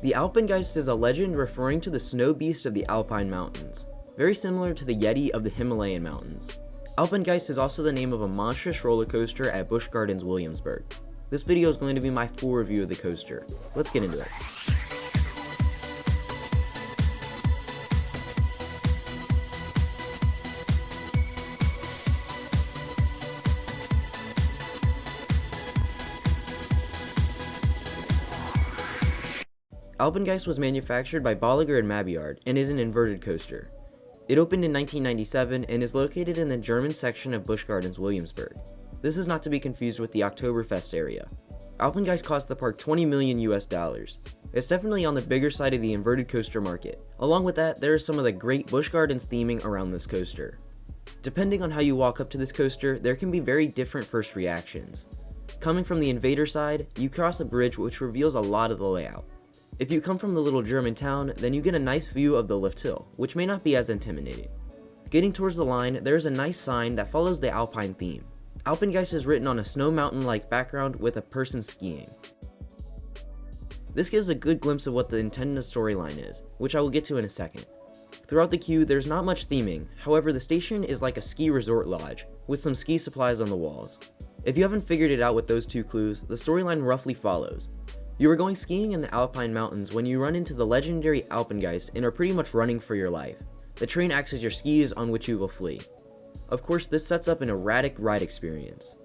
The Alpengeist is a legend referring to the snow beast of the Alpine mountains, very similar to the Yeti of the Himalayan mountains. Alpengeist is also the name of a monstrous roller coaster at Busch Gardens Williamsburg. This video is going to be my full review of the coaster. Let's get into it. Alpengeist was manufactured by Bolliger & Mabillard and is an inverted coaster. It opened in 1997 and is located in the German section of Busch Gardens Williamsburg. This is not to be confused with the Oktoberfest area. Alpengeist cost the park $20 million US. It's definitely on the bigger side of the inverted coaster market. Along with that, there is some of the great Busch Gardens theming around this coaster. Depending on how you walk up to this coaster, there can be very different first reactions. Coming from the invader side, you cross a bridge which reveals a lot of the layout. If you come from the little German town, then you get a nice view of the lift hill, which may not be as intimidating. Getting towards the line, there is a nice sign that follows the Alpine theme. Alpengeist is written on a snow mountain-like background with a person skiing. This gives a good glimpse of what the intended storyline is, which I will get to in a second. Throughout the queue, there's not much theming, however the station is like a ski resort lodge, with some ski supplies on the walls. If you haven't figured it out with those two clues, the storyline roughly follows. You are going skiing in the Alpine mountains when you run into the legendary Alpengeist and are pretty much running for your life. The train acts as your skis on which you will flee. Of course, this sets up an erratic ride experience.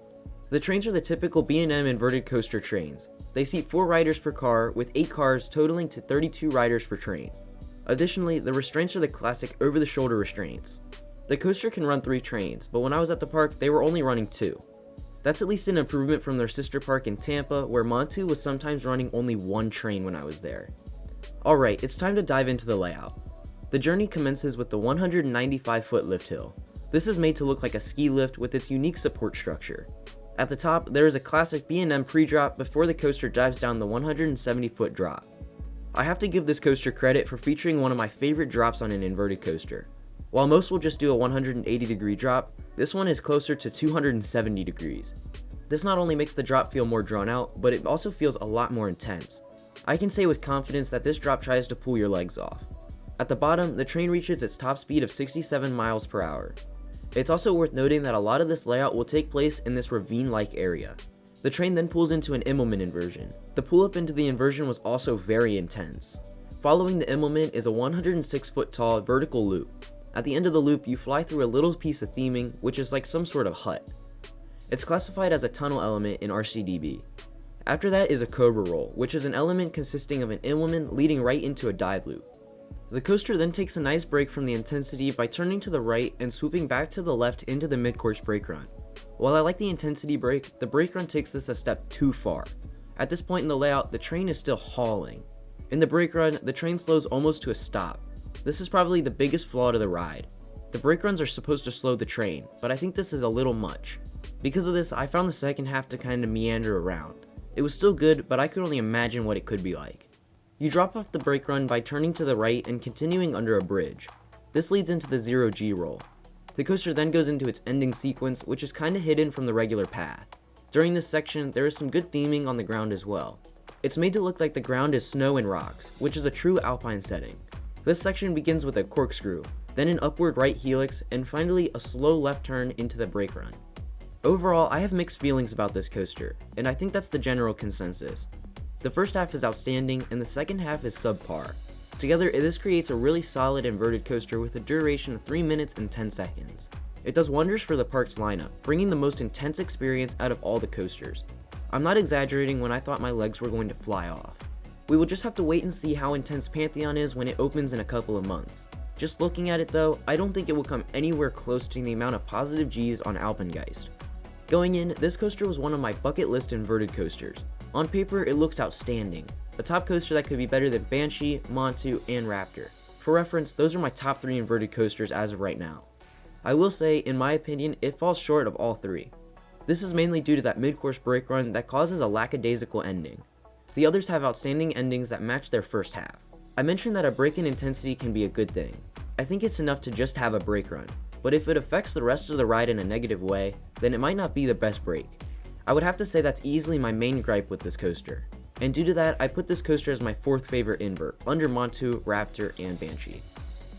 The trains are the typical B&M inverted coaster trains. They seat 4 riders per car, with 8 cars totaling to 32 riders per train. Additionally, the restraints are the classic over-the-shoulder restraints. The coaster can run 3 trains, but when I was at the park, they were only running 2. That's at least an improvement from their sister park in Tampa, where Montu was sometimes running only 1 train when I was there. Alright, it's time to dive into the layout. The journey commences with the 195-foot lift hill. This is made to look like a ski lift with its unique support structure. At the top, there is a classic B&M pre-drop before the coaster dives down the 170-foot drop. I have to give this coaster credit for featuring one of my favorite drops on an inverted coaster. While most will just do a 180-degree drop, this one is closer to 270 degrees. This not only makes the drop feel more drawn out, but it also feels a lot more intense. I can say with confidence that this drop tries to pull your legs off. At the bottom, the train reaches its top speed of 67 miles per hour. It's also worth noting that a lot of this layout will take place in this ravine-like area. The train then pulls into an Immelman inversion. The pull-up into the inversion was also very intense. Following the Immelman is a 106-foot tall vertical loop. At the end of the loop, you fly through a little piece of theming, which is like some sort of hut. It's classified as a tunnel element in RCDB. After that is a cobra roll, which is an element consisting of an Immelman leading right into a dive loop. The coaster then takes a nice break from the intensity by turning to the right and swooping back to the left into the mid-course brake run. While I like the intensity break, the brake run takes this a step too far. At this point in the layout, the train is still hauling. In the brake run, the train slows almost to a stop. This is probably the biggest flaw to the ride. The brake runs are supposed to slow the train, but I think this is a little much. Because of this, I found the second half to kind of meander around. It was still good, but I could only imagine what it could be like. You drop off the brake run by turning to the right and continuing under a bridge. This leads into the 0G roll. The coaster then goes into its ending sequence, which is kinda hidden from the regular path. During this section, there is some good theming on the ground as well. It's made to look like the ground is snow and rocks, which is a true alpine setting. This section begins with a corkscrew, then an upward right helix, and finally a slow left turn into the brake run. Overall, I have mixed feelings about this coaster, and I think that's the general consensus. The first half is outstanding, and the second half is subpar. Together, this creates a really solid inverted coaster with a duration of 3 minutes and 10 seconds. It does wonders for the park's lineup, bringing the most intense experience out of all the coasters. I'm not exaggerating when I thought my legs were going to fly off. We will just have to wait and see how intense Pantheon is when it opens in a couple of months. Just looking at it though, I don't think it will come anywhere close to the amount of positive G's on Alpengeist. Going in, this coaster was one of my bucket list inverted coasters. On paper, it looks outstanding. A top coaster that could be better than Banshee, Montu, and Raptor. For reference, those are my top 3 inverted coasters as of right now. I will say, in my opinion, it falls short of all 3. This is mainly due to that mid-course brake run that causes a lackadaisical ending. The others have outstanding endings that match their first half. I mentioned that a break in intensity can be a good thing. I think it's enough to just have a brake run, but if it affects the rest of the ride in a negative way, then it might not be the best break. I would have to say that's easily my main gripe with this coaster. And due to that, I put this coaster as my 4th favorite invert, under Montu, Raptor, and Banshee.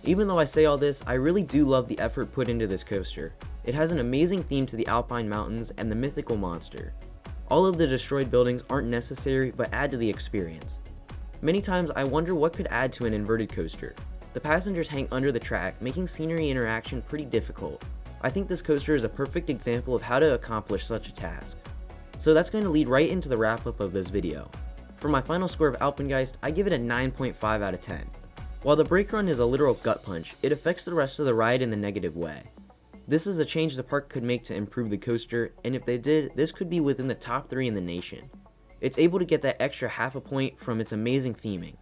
Even though I say all this, I really do love the effort put into this coaster. It has an amazing theme to the Alpine Mountains and the mythical monster. All of the destroyed buildings aren't necessary, but add to the experience. Many times I wonder what could add to an inverted coaster. The passengers hang under the track, making scenery interaction pretty difficult. I think this coaster is a perfect example of how to accomplish such a task. So that's going to lead right into the wrap up of this video. For my final score of Alpengeist, I give it a 9.5 out of 10. While the brake run is a literal gut punch, it affects the rest of the ride in a negative way. This is a change the park could make to improve the coaster, and if they did, this could be within the top 3 in the nation. It's able to get that extra half a point from its amazing theming.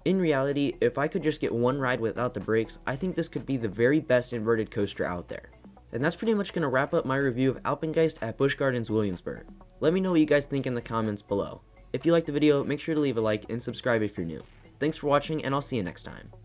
In reality, if I could just get one ride without the brakes, I think this could be the very best inverted coaster out there. And that's pretty much going to wrap up my review of Alpengeist at Busch Gardens Williamsburg. Let me know what you guys think in the comments below. If you liked the video, make sure to leave a like and subscribe if you're new. Thanks for watching, and I'll see you next time.